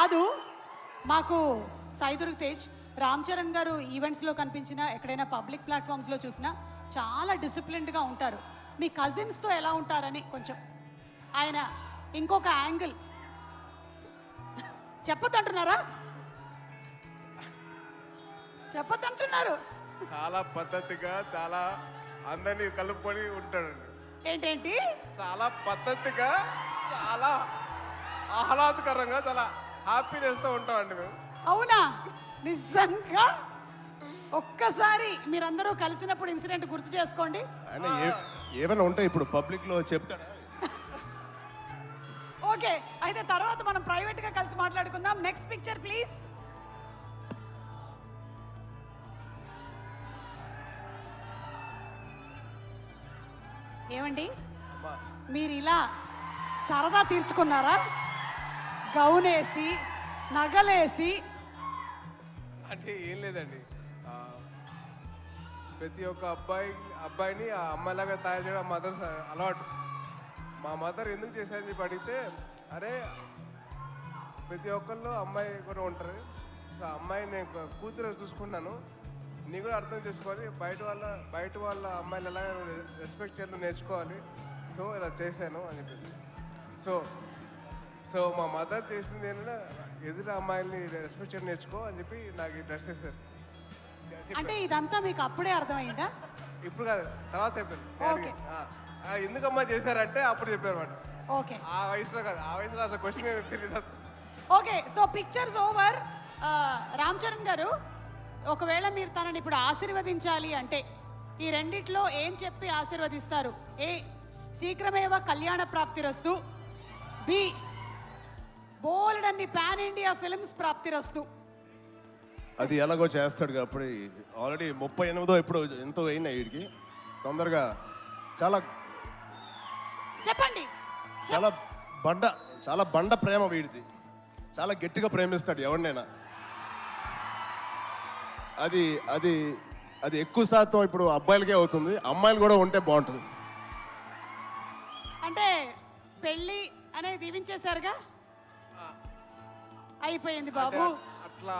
కాదు, మాకు సైదుర్గ్ తేజ్ రామ్ చరణ్ గారు ఈవెంట్స్లో కనిపించినా ఎక్కడైనా పబ్లిక్ ప్లాట్ఫామ్స్లో చూసినా చాలా డిసిప్లిన్డ్గా ఉంటారు. మీ కజిన్స్తో ఎలా ఉంటారని కొంచెం ఆయన ఇంకొక యాంగిల్ చెప్పొద్దంటున్నారా? చెప్పొద్దంటున్నారు. చాలా పద్ధతిగా, చాలా అందరినీ కలుపుకొని ఉంటాడండి. ఏంటేంటి? చాలా పద్ధతిగా, చాలా ఆహ్లాదకరంగా, చాలా హ్యాపీనెస్తో ఉంటామండి మేము. అవునా? నిజంగా ఒక్కసారి మీరందరూ కలిసినప్పుడు ఇన్సిడెంట్ గుర్తు చేసుకోండి. ఆయన ఏమైనా ఉంటే ఇప్పుడు పబ్లిక్లో చెప్తాడా? ఓకే, అయితే తర్వాత మనం ప్రైవేట్గా కలిసి మాట్లాడుకుందాం. Next picture please. ఏమండి, మీరు ఇలా సరదా తీర్చుకున్నారా? గౌనేసి నగలేసి. అంటే ఏం లేదండి, ప్రతి ఒక్క అబ్బాయిని ఆ అమ్మాయిలాగా తయారు చేయడం మదర్ అలవాటు. మా మదర్ ఎందుకు చేశారని చెప్పి అడిగితే, అరే ప్రతి ఒక్కళ్ళు అమ్మాయి కూడా ఉంటారు, సో అమ్మాయి నేను కూతురు చూసుకుంటాను, నీ కూడా అర్థం చేసుకోవాలి, బయట వాళ్ళ అమ్మాయిలు ఎలా రెస్పెక్ట్ చేయాలో నేర్చుకోవాలి, సో ఇలా చేశాను అని చెప్పింది. సో మా మదర్ చేసింది ఏంటంటే, ఎదురు అమ్మాయిల్ని రెస్పెక్ట్ చేయడం నేర్చుకో అని చెప్పి నాకు డ్రెస్ చేస్తారు. అంటే ఇదంతా మీకు అప్పుడే అర్థమైందా? ఇప్పుడు కాదు, తర్వాత చెప్పారు. ఓకే. ఎందుకమ్మా చేశారంటే అప్పుడు చెప్పారు మాట. ఓకే, ఆ వయసులో కాదు, ఆ వయసులో అసలు క్వశ్చన్ తెలియదు. Okay. So pictures over. Ram Charan గారు, ఒకవేళ మీరు తనని ఇప్పుడు ఆశీర్వదించాలి అంటే ఈ రెండిట్లో ఏం చెప్పి ఆశీర్వదిస్తారు? ఏ, శీఘ్రమేవ కళ్యాణ ప్రాప్తిరస్తు. బి, బోల్డ్ అన్ని పాన్ ఇండియా ఫిల్మ్స్ ప్రాప్తిరస్తు. అది ఎలాగో చేస్తాడు కాబట్టి ఆల్రెడీ 38 ఇప్పుడు ఎంతో అయినా వీడికి తొందరగా చాలా చెప్పండి. చాలా బండ ప్రేమ వీడిది. చాలా గట్టిగా ప్రేమిస్తాడు ఎవరినైనా. అది అది అది ఎక్కువ శాతం ఇప్పుడు అబ్బాయిలకే అవుతుంది, అమ్మాయిలు కూడా ఉంటే బాగుంటుంది. అంటే పెళ్ళి అనేది దీవించేశారుగా, అయిపోయింది బాబు. అట్లా